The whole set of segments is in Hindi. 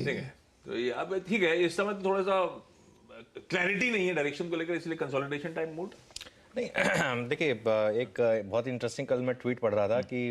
ठीक है। तो ये अब ठीक है, इस समय तो थोड़ा सा क्लैरिटी नहीं है डायरेक्शन को लेकर, इसलिए कंसोलिडेशन टाइम मूड। नहीं देखिए, एक बहुत इंटरेस्टिंग कल मैं ट्वीट पढ़ रहा था कि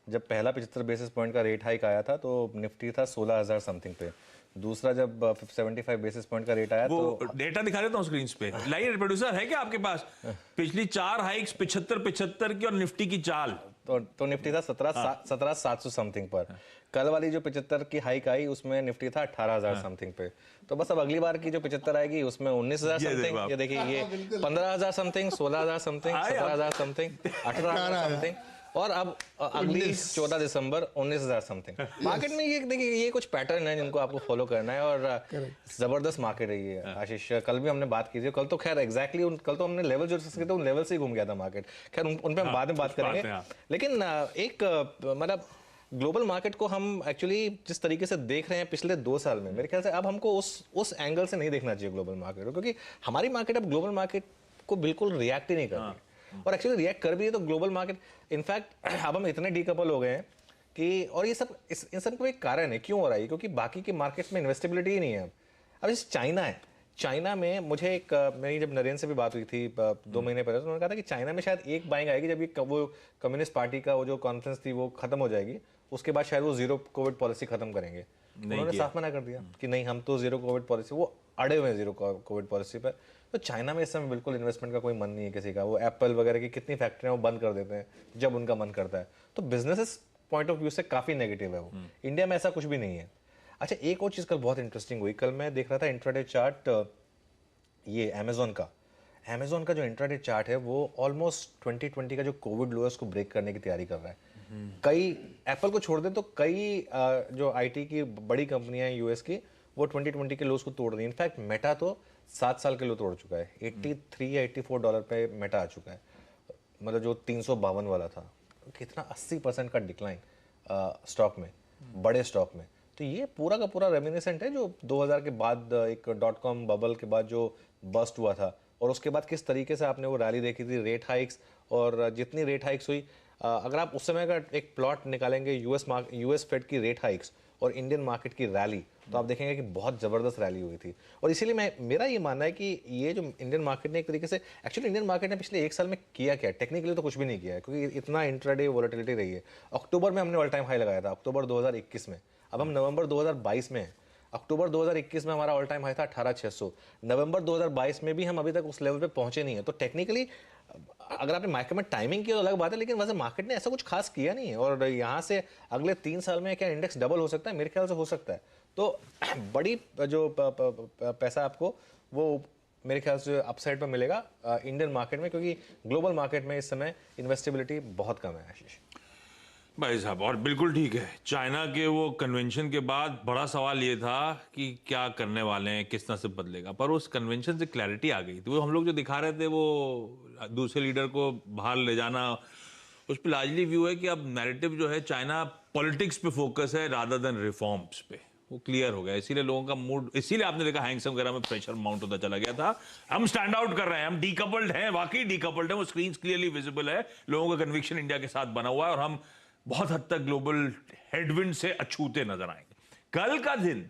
जब पहला 75 बेसिस पॉइंट का रेट हाइक आया था तो निफ्टी था 16,000 समथिंग पे। दूसरा जब 75 बेसिस पॉइंट का रेट आया वो तो डेटा दिखा देता हूँ स्क्रीन पे, लाइए प्रोड्यूसर है क्या आपके पास? पिछली 4 हाइक्स 75 की और निफ्टी की चाल। तो निफ्टी था 17,700 समथिंग पर। कल वाली जो 75 की हाइक आई उसमें निफ्टी था 18,000 समथिंग पे। तो बस अब अगली बार की जो 75 आएगी उसमें 19,000 समथिंग, ये देखिए ये 15,000 समथिंग, 16,000 समथिंग, 17,000 समथिंग, 18,000 समथिंग, और अब अगली 14 दिसंबर 19,000 समथिंग। मार्केट में ये देखिए, ये कुछ पैटर्न है जिनको आपको फॉलो करना है, और जबरदस्त मार्केट है ये आशीष। कल भी हमने बात की थी, कल तो खैर एग्जैक्टली कल तो हमने लेवल जो डिस्कस किए थे उन लेवल से ही घूम गया था मार्केट। खैर उन पे हम बाद में बात करेंगे, लेकिन एक मतलब ग्लोबल मार्केट को हम एक्चुअली जिस तरीके से देख रहे हैं पिछले 2 साल में, मेरे ख्याल से अब हमको उस एंगल से नहीं देखना चाहिए ग्लोबल मार्केट को, क्योंकि हमारी मार्केट अब ग्लोबल मार्केट को बिल्कुल रिएक्ट ही नहीं कर रही। और एक्चुअली रिएक्ट कर भी है तो ग्लोबल मार्केट, इनफैक्ट अब हम इतने डीकपल हो गए हैं कि, और ये सब इन सब को एक कारण है क्यों हो रहा है, क्योंकि बाकी की मार्केट्स में इन्वेस्टेबिलिटी ही नहीं है। अब जैसे चाइना है, चाइना में मुझे एक मेरी जब नरेंद्र से भी बात हुई थी 2 महीने पहले, तो उन्होंने कहा था कि चाइना में शायद एक बाइंग आएगी जब ये वो कम्युनिस्ट पार्टी का वो जो कॉन्फ्रेंस थी वो खत्म हो जाएगी, उसके बाद शायद वो जीरो कोविड पॉलिसी खत्म करेंगे। उन्होंने साफ मना कर दिया कि नहीं, हम तो जीरो कोविड पॉलिसी, वो अड़े हुए हैं जीरो कोविड पॉलिसी पर। तो चाइना में इस समय बिल्कुल इन्वेस्टमेंट का कोई मन नहीं है किसी का। वो एप्पल वगैरह की कितनी फैक्ट्रियां वो बंद कर देते हैं जब उनका मन करता है। तो बिजनेस पॉइंट ऑफ व्यू से काफी नेगेटिव है वो। इंडिया में ऐसा कुछ भी नहीं है। अच्छा, एक और चीज कल बहुत इंटरेस्टिंग हुई, कल मैं देख रहा था इंट्राडे चार्ट, ये अमेजोन का जो इंट्राडे चार्ट है वो ऑलमोस्ट 2020 का जो कोविड लो है उसको ब्रेक करने की तैयारी कर रहा है। कई, एप्पल को छोड़ दें तो कई जो आईटी की बड़ी कंपनियां हैं यूएस की, वो 2020 के लोस को तोड़ रही है। इनफैक्ट मेटा तो 7 साल के लो तोड़ चुका है, 83 या $84 पे मेटा आ चुका है, मतलब जो 352 वाला था। कितना 80% का डिक्लाइन स्टॉक में, बड़े स्टॉक में। तो ये पूरा का पूरा रेमिनिसेंट है जो 2000 के बाद एक .com बबल के बाद जो बस्ट हुआ था, और उसके बाद किस तरीके से आपने वो रैली देखी थी, रेट हाइक्स, और जितनी रेट हाइक्स हुई, अगर आप उस समय का एक प्लॉट निकालेंगे यूएस फेड की रेट हाइक्स और इंडियन मार्केट की रैली, तो आप देखेंगे कि बहुत ज़बरदस्त रैली हुई थी। और इसीलिए मेरा ये मानना है कि ये जो इंडियन मार्केट ने एक तरीके से, एक्चुअली इंडियन मार्केट ने पिछले 1 साल में किया क्या है, टेक्निकली तो कुछ भी नहीं किया है, क्योंकि इतना इंट्राडे वोलेटिलिटी रही है। अक्टूबर में हमने ऑल टाइम हाई लगाया था, अक्टूबर 2021 में। अब हम नवंबर 2022 में हैं। अक्टूबर 2021 में हमारा ऑल टाइम हाई था 18,600। नवंबर 2022 में भी हम अभी तक उस लेवल पे पहुंचे नहीं है। तो टेक्निकली अगर आपने मार्केट में टाइमिंग की तो अलग बात है, लेकिन वैसे मार्केट ने ऐसा कुछ खास किया नहीं है। और यहाँ से अगले 3 साल में क्या इंडेक्स डबल हो सकता है? मेरे ख्याल से हो सकता है। तो बड़ी जो पैसा आपको वो मेरे ख्याल से अपसाइड पर मिलेगा इंडियन मार्केट में, क्योंकि ग्लोबल मार्केट में इस समय इन्वेस्टेबिलिटी बहुत कम है आशीष भाई साहब। और बिल्कुल ठीक है, चाइना के वो कन्वेंशन के बाद बड़ा सवाल ये था कि क्या करने वाले हैं, किस तरह से बदलेगा, पर उस कन्वेंशन से क्लैरिटी आ गई थी। वो हम लोग जो दिखा रहे थे वो दूसरे लीडर को बाहर ले जाना, उस पर लार्जली व्यू है कि अब नैरेटिव जो है चाइना पॉलिटिक्स पे फोकस है रादर देन रिफॉर्म्स पे। वो क्लियर हो गया, इसीलिए लोगों का मूड, इसीलिए आपने देखा हैंगसेंग वगैरह में प्रेशर माउंट होता चला गया था। हम स्टैंड आउट कर रहे हैं, हम डीकपल्ड हैं, वाकई डीकपल्ड हैं, वो स्क्रीन क्लियरली विजिबल है। लोगों का कन्विक्शन इंडिया के साथ बना हुआ है और हम बहुत हद तक ग्लोबल हेडविंड से अछूते नजर आएंगे। कल का दिन,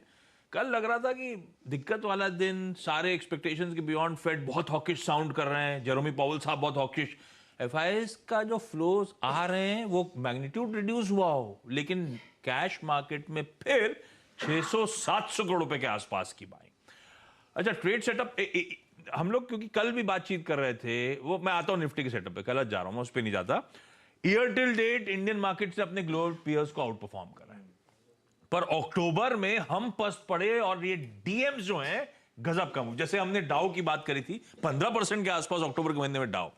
कल लग रहा था कि दिक्कत वाला दिन, सारे एक्सपेक्टेशंस के बियॉन्ड फेड बहुत हॉकिश साउंड कर रहे हैं, जेरोमी पावेल साहब बहुत हॉकिश, एफआईएस का जो फ्लोज आ रहे हैं वो मैग्नीट्यूड रिड्यूस हुआ हो, लेकिन कैश मार्केट में फिर 600-700 करोड़ रुपए के आसपास की बाइंग। अच्छा, ट्रेड सेटअप हम लोग क्योंकि कल भी बातचीत कर रहे थे, वो मैं आता हूं निफ्टी के सेटअप पे, कल जा रहा हूं मैं, उस पर नहीं जाता। Year till date Indian market से अपने ग्लोबल पीयर्स को आउट परफॉर्म कर रहे हैं, पर अक्टूबर में हम पस्त पड़े और ये डीएम्स जो हैं गजब कम। जैसे हमने डाउ की बात करी थी 15% के आसपास अक्टूबर के महीने में डाउ,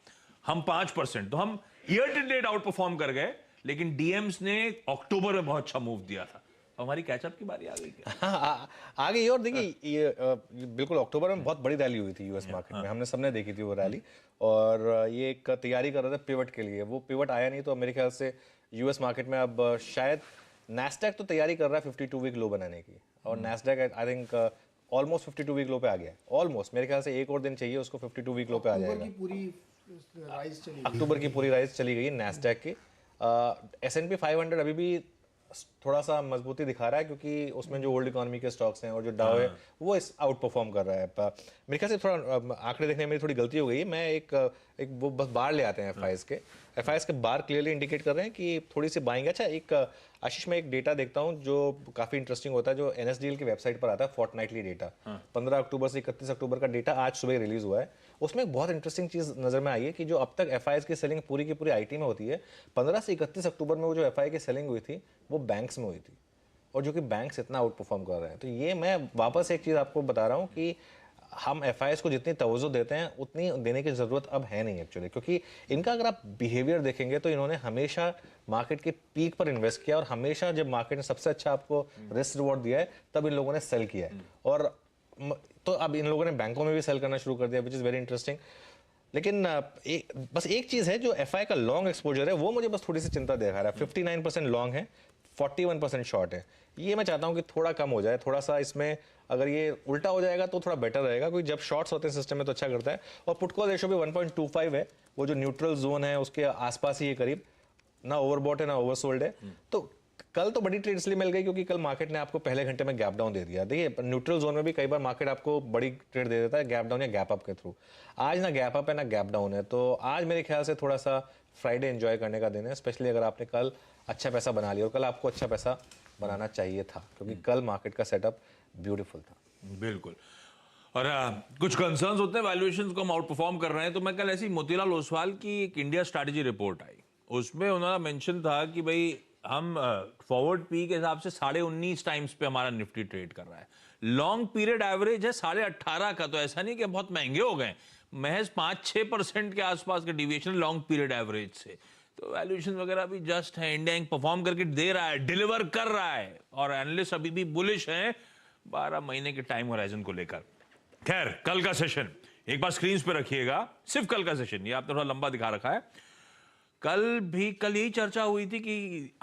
हम 5%, तो हम year till date outperform कर गए, लेकिन डीएम्स ने अक्टूबर में बहुत अच्छा मूव दिया था। हमारी कैचअप की बारी आ गई क्या? आ गई। और देखिए ये बिल्कुल अक्टूबर में बहुत बड़ी रैली हुई थी यूएस मार्केट में, हमने सबने देखी थी वो रैली, और ये एक तैयारी कर रहे थे पिवट के लिए, वो पिवट आया नहीं। तो मेरे ख्याल से यूएस मार्केट में अब शायद नैस्डैक तो तैयारी कर रहा है 52 वीक लो बनाने की, और Nasdaq I think almost 52 week low पे आ गया है, ऑलमोस्ट। मेरे ख्याल से एक और दिन चाहिए उसको, 52 वीक लो पे आ जाएगा। अक्टूबर की पूरी राइज चली गई है नैस्डैक की। S&P 500 अभी भी थोड़ा सा मजबूती दिखा रहा है क्योंकि उसमें जो ओल्ड इकोनॉमी के स्टॉक्स हैं और जो डाउ है वो इस आउट परफॉर्म कर रहा है। मेरे ख्याल से थोड़ा आंकड़े देखने में मेरी थोड़ी गलती हो गई है। मैं एक वो बस बार ले आते हैं एफआईएस के बार क्लियरली इंडिकेट कर रहे हैं कि थोड़ी सी बाइंग। अच्छा, एक आशीष, मैं एक डेटा देखता हूँ जो काफी इंटरेस्टिंग होता है, जो एनएसडीएल की वेबसाइट पर आता है, फोर्टनाइटली डेटा। 15 अक्टूबर से 31 अक्टूबर का डेटा आज सुबह रिलीज हुआ है। उसमें एक बहुत इंटरेस्टिंग चीज नजर में आई है कि जो अब तक एफआईएस की सेलिंग पूरी की पूरी आईटी में होती है, 15 से 31 अक्टूबर में वो जो एफआई की सेलिंग हुई थी वो बैंक्स में हुई थी, और जो कि बैंक्स इतना आउट परफॉर्म कर रहे हैं। तो ये मैं वापस एक चीज आपको बता रहा हूँ कि हम एफआईएस को जितनी तवज्जो देते हैं उतनी देने की जरूरत अब है नहीं एक्चुअली, क्योंकि इनका अगर आप बिहेवियर देखेंगे तो इन्होंने हमेशा मार्केट के पीक पर इन्वेस्ट किया, और हमेशा जब मार्केट ने सबसे अच्छा आपको रिस्क रिवॉर्ड दिया है तब इन लोगों ने सेल किया है। और तो अब इन लोगों ने बैंकों में भी सेल करना शुरू कर दिया, विच इज वेरी इंटरेस्टिंग। लेकिन बस एक चीज है, जो एफआई का लॉन्ग एक्सपोजर है वो मुझे बस थोड़ी सी चिंता दिखा रहा है। 59% लॉन्ग है, 41% शॉर्ट है। ये मैं चाहता हूं कि थोड़ा कम हो जाए, थोड़ा सा इसमें अगर ये उल्टा हो जाएगा तो थोड़ा बेटर रहेगा, क्योंकि जब शॉर्ट्स होते हैं सिस्टम में तो अच्छा करता है। और पुट कॉल रेशियो भी 1.25 है, वो जो न्यूट्रल जोन है उसके आसपास ही ये करीब, ना ओवरबॉट है ना ओवरसोल्ड है। तो कल तो बड़ी ट्रेड इसलिए मिल गई क्योंकि कल मार्केट ने आपको पहले घंटे में गैप डाउन दे दिया। देखिए, न्यूट्रल जोन में भी कई बार मार्केट आपको बड़ी ट्रेड दे देता है गैप डाउन या गैप अप के थ्रू। आज ना गैप अप है ना गैप डाउन है, तो आज मेरे ख्याल से थोड़ा सा फ्राइडे एंजॉय करने का दिन है, स्पेशली अगर आपने कल अच्छा पैसा बना लिया, और कल आपको अच्छा पैसा बनाना चाहिए था क्योंकि कल मार्केट का सेटअप ब्यूटीफुल था। बिल्कुल। और कुछ कंसर्न्स होते हैं वैल्यूएशंस को हम आउट परफॉर्म कर रहे हैं, तो मैं कल ऐसी मोतीलाल ओसवाल की एक इंडिया स्ट्रैटेजी रिपोर्ट आई, उसमें उन्होंने मेंशन था कि भाई हम फॉरवर्ड पी के हिसाब से 19.5 टाइम्स पे हमारा निफ्टी ट्रेड कर रहा है। लॉन्ग पीरियड एवरेज है 18.5 का, तो ऐसा नहीं कि बहुत महंगे हो गए, महज 5-6% के आसपास का डिविएशन लॉन्ग पीरियड एवरेज से। तो वैल्यूएशन वगैरह भी जस्ट है, इंडिया इंक परफॉर्म करके दे रहा है, डिलीवर कर रहा है, और एनालिस्ट अभी भी बुलिश हैं 12 महीने के टाइम होराइजन को लेकर। खैर, कल का सेशन एक बार स्क्रीन पे रखिएगा, सिर्फ कल का सेशन, ये आपने थोड़ा लंबा दिखा रखा है। कल यही चर्चा हुई थी कि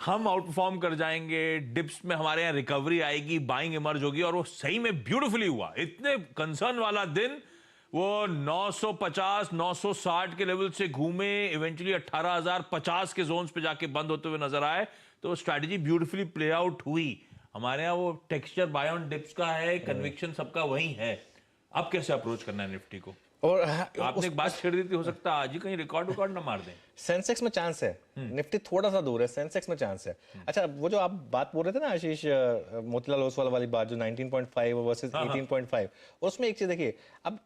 हम आउट परफॉर्म कर जाएंगे, डिप्स में हमारे यहाँ रिकवरी आएगी, बाइंग इमर्ज होगी, और वो सही में ब्यूटीफुली हुआ। इतने कंसर्न वाला दिन, वो 950 960 के लेवल से घूमे, इवेंचुअली 18,050 के जोन्स पे जाके बंद होते हुए नजर आए। तो स्ट्रैटेजी ब्यूटीफुली प्ले आउट हुई। हमारे यहाँ वो टेक्सचर बाय ऑन डिप्स का है, कन्विक्शन सबका वही है। अब कैसे अप्रोच करना है निफ्टी को? और आपने एक बात छेड़ दी थी, हो सकता है आज ही कहीं रिकॉर्ड ना मार दें। सेंसेक्स में चांस है, निफ्टी थोड़ा सा दूर है, सेंसेक्स में चांस है। अच्छा, वो जो आप बात बोल रहे थे ना आशीष, मोतीलाल ओसवाल वाली बात, जो 19.5 वर्सेस 18.5, उसमें एक चीज देखिए, अब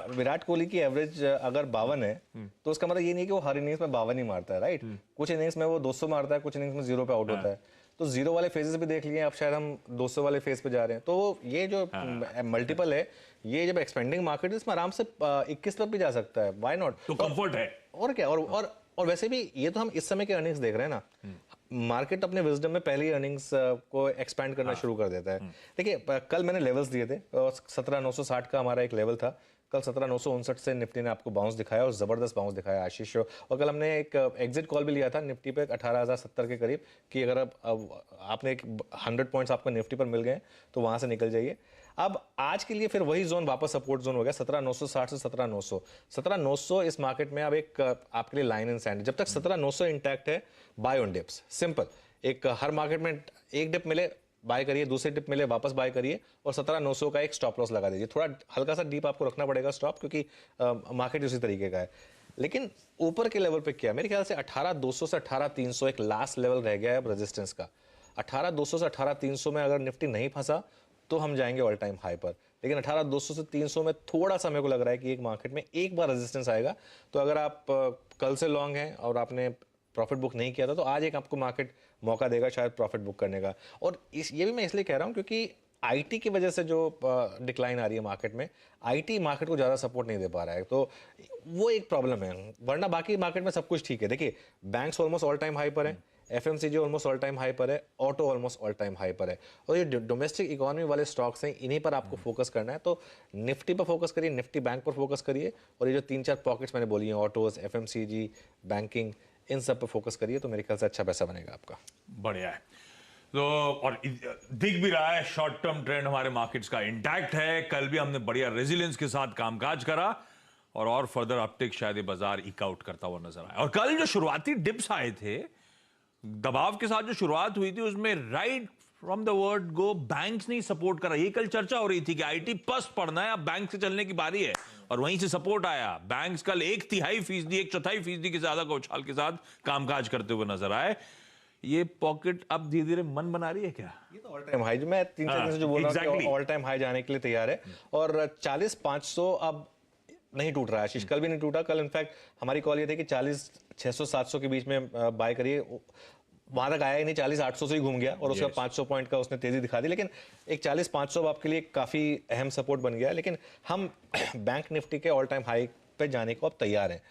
विराट कोहली की एवरेज अगर 52 है तो उसका मतलब ये नहीं कि वो हर इनिंग्स में 52 ही मारता है, राइट? कुछ इनिंग्स में वो 200 मारता है, कुछ इनिंग्स में 0 पे आउट होता है। तो 0 वाले फेजेस भी देख लिए, अब शायद हम 200 वाले फेज पे जा रहे हैं। तो ये जो मल्टीपल है, ये जब एक्सपेंडिंग मार्केट है, इसमें आराम से 21 तक भी जा सकता है, व्हाई नॉट? तो कंफर्ट है और क्या। और वैसे भी ये तो हम इस समय के अर्निंग्स देख रहे हैं ना, मार्केट अपने विजडम में पहले ही अर्निंग्स को एक्सपैंड करना शुरू कर देता है। देखिए, कल मैंने लेवल्स दिए थे, 17,960 का हमारा एक लेवल था। कल 17,959 से निफ्टी ने आपको बाउंस दिखाया, और जबरदस्त बाउंस दिखाया आशीष। और कल हमने एक एग्जिट कॉल भी लिया था निफ्टी पे 18,070 के करीब, कि अगर आपने एक 100 पॉइंट्स आपको निफ्टी पर मिल गए तो वहां से निकल जाइए। अब आज के लिए फिर वही जोन वापस सपोर्ट जोन हो गया, 17,960 से 17,900। 17,900 इस मार्केट में अब एक आपके लिए लाइन इन सैंड। जब तक 17,900 इंटैक्ट है, बाय ऑन डिप्स, सिंपल। एक हर मार्केट में एक डिप मिले बाय करिए, दूसरे डिप मिले वापस बाय करिए, और 17,900 का एक स्टॉप लॉस लगा दीजिए। थोड़ा हल्का सा डीप आपको रखना पड़ेगा स्टॉप, क्योंकि मार्केट उसी तरीके का है। लेकिन ऊपर के लेवल पे क्या, मेरे ख्याल से 18,200 से 18,300 एक लास्ट लेवल रह गया है अब रेजिस्टेंस का। 18,200 से 18,300 में अगर निफ्टी नहीं फंसा तो हम जाएंगे ऑल टाइम हाई पर। लेकिन 18,200 से 300 में थोड़ा सा मेरे को लग रहा है कि एक मार्केट में एक बार रेजिस्टेंस आएगा। तो अगर आप कल से लॉन्ग हैं और आपने प्रॉफिट बुक नहीं किया था, तो आज एक आपको मार्केट मौका देगा शायद प्रॉफिट बुक करने का। और ये भी मैं इसलिए कह रहा हूँ क्योंकि आईटी की वजह से जो डिक्लाइन आ रही है मार्केट में, आईटी मार्केट को ज़्यादा सपोर्ट नहीं दे पा रहा है, तो वो एक प्रॉब्लम है। वरना बाकी मार्केट में सब कुछ ठीक है। देखिए, banks almost all time high पर है, FMCG almost all time high पर है, auto almost all time high पर है, और ये डोमेस्टिक इकोनॉमी वाले स्टॉक्स हैं, इन्हीं पर आपको फोकस करना है। तो निफ्टी पर फोकस करिए, निफ्टी बैंक पर फोकस करिए, और ये जो 3-4 पॉकेट्स मैंने बोली हैं, ऑटोज, एफएमसीजी, बैंकिंग, इन सब पर फोकस करिए, तो मेरे ख्याल से अच्छा पैसा बनेगा आपका। बढ़िया है। तो और दिख भी रहा है शॉर्ट टर्म ट्रेंड हमारे मार्केट्स का इंटैक्ट है। कल भी हमने बढ़िया रेजिलियंस के साथ कामकाज करा, और फर्दर अपटिक शायद ये बाजार इक आउट करता हुआ नजर आया। और कल जो शुरुआती डिप्स आए थे दबाव के साथ जो शुरुआत हुई थी उसमें right from the word go banks ने सपोर्ट करा। ये कल चर्चा हो रही थी कि आईटी पस्त पड़ना है, अब बैंक से चलने की बारी है, और वहीं से सपोर्ट आया। बैंक्स कल 1/3%, 1/4% की ज्यादा का उछाल के साथ कामकाज करते हुए नजर आए। ये पॉकेट अब धीरे धीरे मन बना रही है क्या? ये तो ऑल टाइम हाई, मैं 3-4 दिन से जो बोल रहा हूँ कि ऑल टाइम हाई जाने के लिए तैयार है, और 40,500 अब नहीं टूट रहा है आशीष। कल भी नहीं टूटा। कल इनफैक्ट हमारी कॉल ये थी कि 40,600-700 के बीच में बाय करिए। वहां तक आया ही नहीं, 40,800 से ही घूम गया, और उसका 500 पॉइंट का उसने तेजी दिखा दी। लेकिन एक 40,500 आपके लिए काफी अहम सपोर्ट बन गया है। लेकिन हम बैंक निफ्टी के ऑल टाइम हाई पे जाने को अब तैयार हैं।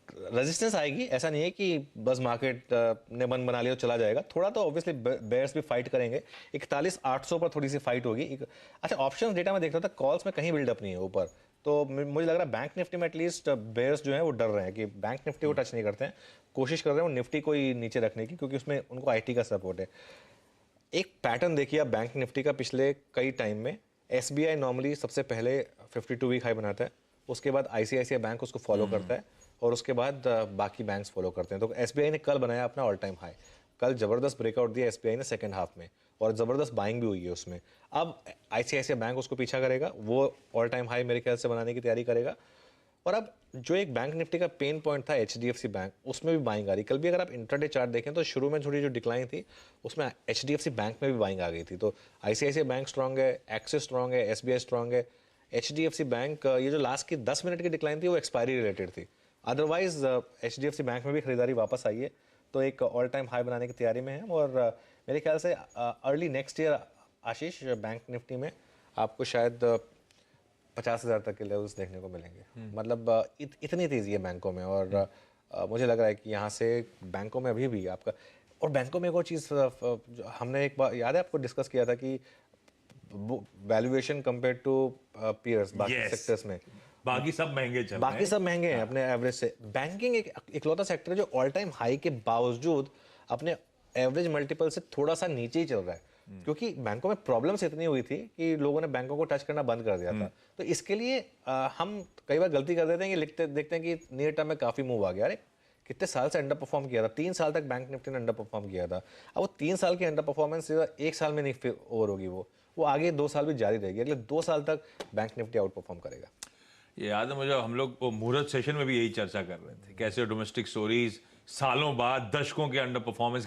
रेजिस्टेंस आएगी, ऐसा नहीं है कि बस मार्केट ने मन बना लिया और चला जाएगा। थोड़ा तो ऑब्वियसली बेयर्स भी फाइट करेंगे। 41,800 पर थोड़ी सी फाइट होगी। अच्छा, ऑप्शंस डेटा में देख रहा था, कॉल्स में कहीं बिल्डअप नहीं है ऊपर, तो मुझे लग रहा है बैंक निफ्टी में एटलीस्ट बेयर्स जो है वो डर रहे हैं कि बैंक निफ्टी को टच नहीं करते हैं, कोशिश कर रहे हैं वो निफ्टी को ही नीचे रखने की, क्योंकि उसमें उनको आईटी का सपोर्ट है। एक पैटर्न देखिए आप बैंक निफ्टी का पिछले कई टाइम में। एसबीआई नॉर्मली सबसे पहले 52 वीक हाई बनाता है, उसके बाद आईसीआईसीआई बैंक उसको फॉलो करता है, और उसके बाद बाकी बैंक्स फॉलो करते हैं। तो एसबीआई ने कल बनाया अपना ऑल टाइम हाई। कल जबरदस्त ब्रेकआउट दिया एसबीआई ने सेकंड हाफ में, और जबरदस्त बाइंग भी हुई है उसमें। अब आईसीआईसीआई बैंक उसको पीछा करेगा, वो ऑल टाइम हाई मेरे ख्याल से बनाने की तैयारी करेगा। और अब जो एक बैंक निफ्टी का पेन पॉइंट था एचडीएफसी बैंक, उसमें भी बाइंग आ रही। कल भी अगर आप इंट्राडे चार्ट देखें तो शुरू में थोड़ी जो डिक्लाइन थी उसमें एचडीएफसी बैंक में भी बाइंग आ गई थी। तो आईसीआईसीआई बैंक स्ट्रांग है, एक्सिस स्ट्रांग है, एसबीआई स्ट्रांग है। एचडीएफसी बैंक, ये जो लास्ट की 10 मिनट की डिक्लाइन थी वो एक्सपायरी रिलेटेड थी। अदरवाइज एचडीएफसी बैंक में भी खरीदारी वापस आई है, तो एक ऑल टाइम हाई बनाने की तैयारी में है। और मेरे ख्याल से अर्ली नेक्स्ट ईयर आशीष बैंक निफ्टी में आपको शायद 50,000 तक के लेवल्स देखने को मिलेंगे। मतलब इतनी तेजी है बैंकों में, और मुझे लग रहा है कि यहाँ से बैंकों में अभी भी आपका। और बैंकों में एक और चीज़ हमने एक बार याद है आपको डिस्कस किया था कि वैल्यूएशन कंपेयर टू पीयर्स बाकी सेक्टर्स में, बाकी सब महंगे चल रहे हैं। बाकी सब महंगे हैं अपने एवरेज से। बैंकिंग एक इकलौता सेक्टर है जो ऑल टाइम हाई के बावजूद अपने एवरेज मल्टीपल से थोड़ा सा नीचे ही चल रहा है, क्योंकि बैंकों में प्रॉब्लम्स इतनी हुई थी कि लोगों ने बैंकों को टच करना बंद कर दिया था। तो इसके लिए हम कई बार गलती कर देते हैं कि लिखते देखते हैं कि नियर टर्म में काफी मूव आ गया। अरे कितने साल से अंडर परफॉर्म किया था, 3 साल तक बैंक निफ्टी ने अंडर परफॉर्म किया था। अब वो 3 साल की अंडर परफॉर्मेंस एक साल में नहीं ओवर होगी, वो आगे 2 साल भी जारी रहेगी। अगले 2 साल तक बैंक निफ्टी आउट परफॉर्म करेगा। ये याद है मुझे, हम लोग वो मुहूर्त सेशन में भी यही चर्चा कर रहे थे, कैसे डोमेस्टिक स्टोरीज सालों बाद दशकों के अंडर परफॉर्मेंस